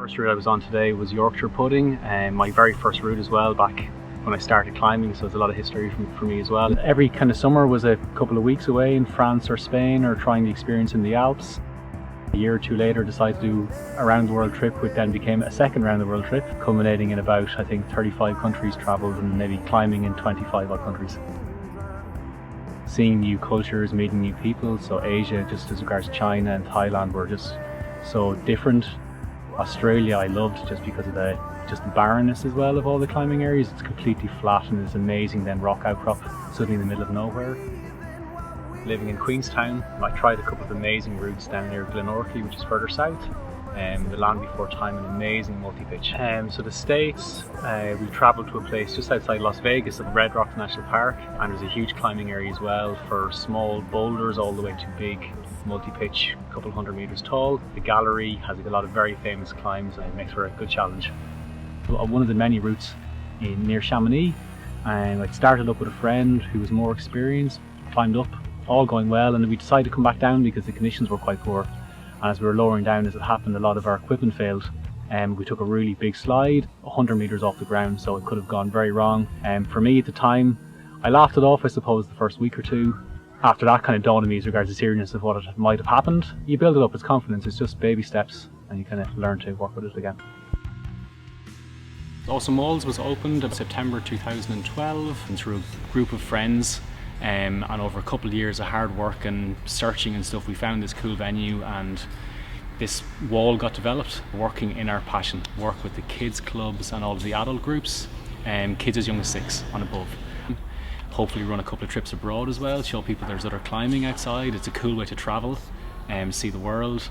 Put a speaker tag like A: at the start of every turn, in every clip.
A: First route I was on today was Yorkshire pudding, and my very first route as well back when I started climbing, so it's a lot of history for me as well. Every kind of summer was a couple of weeks away in France or Spain or trying the experience in the Alps. A year or two later decided to do a round the world trip, which then became a second round the world trip, culminating in about I think 35 countries travelled and maybe climbing in 25 odd countries. Seeing new cultures, meeting new people, so Asia, just as regards China and Thailand, were just so different. Australia I loved just because of the barrenness as well of all the climbing areas. It's completely flat and there's amazing then rock outcrop suddenly in the middle of nowhere. Living in Queenstown, I tried a couple of amazing routes down near Glenorchy, which is further south. The Land Before Time, an amazing multi-pitch. So the States, we travelled to a place just outside Las Vegas at Red Rock National Park, and there's a huge climbing area as well for small boulders all the way to big multi-pitch, a couple 100 metres tall. The gallery has a lot of very famous climbs and it makes for a good challenge. One of the many routes near Chamonix, and I started up with a friend who was more experienced, climbed up, all going well, and we decided to come back down because the conditions were quite poor. And as we were lowering down, as it happened, a lot of our equipment failed. We took a really big slide, 100 metres off the ground, so it could have gone very wrong. For me at the time, I laughed it off, I suppose, the first week or two. After that kind of dawned on me as regards the seriousness of what it might have happened. You build it up as confidence, it's just baby steps, and you kind of learn to work with it again. Awesome Walls was opened in September 2012 and through a group of friends. And over a couple of years of hard work and searching and stuff, we found this cool venue and this wall got developed, working in our passion, work with the kids clubs and all of the adult groups, kids as young as 6 and above. Hopefully run a couple of trips abroad as well, show people there's other climbing outside. It's a cool way to travel and see the world.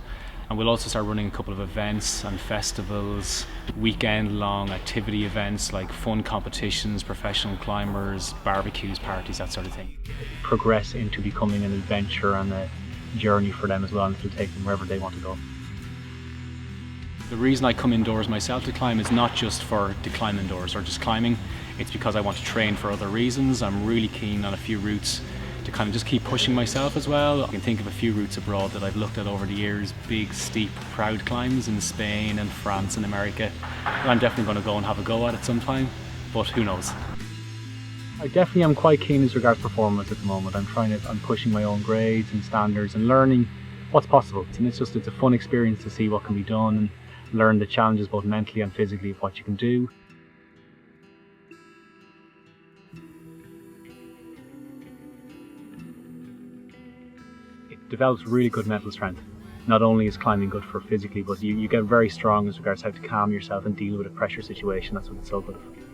A: And we'll also start running a couple of events and festivals, weekend-long activity events like fun competitions, professional climbers, barbecues, parties, that sort of thing. Progress into becoming an adventure and a journey for them as well, and it'll take them wherever they want to go. The reason I come indoors myself to climb is not just for to climb indoors or just climbing, it's because I want to train for other reasons. I'm really keen on a few routes to kind of just keep pushing myself as well. I can think of a few routes abroad that I've looked at over the years, big, steep, proud climbs in Spain and France and America. I'm definitely going to go and have a go at it sometime, but who knows. I definitely am quite keen as regards performance at the moment. I'm pushing my own grades and standards and learning what's possible. And it's a fun experience to see what can be done and learn the challenges both mentally and physically of what you can do. Develops really good mental strength. Not only is climbing good for physically, but you get very strong as regards how to calm yourself and deal with a pressure situation. That's what it's so good for.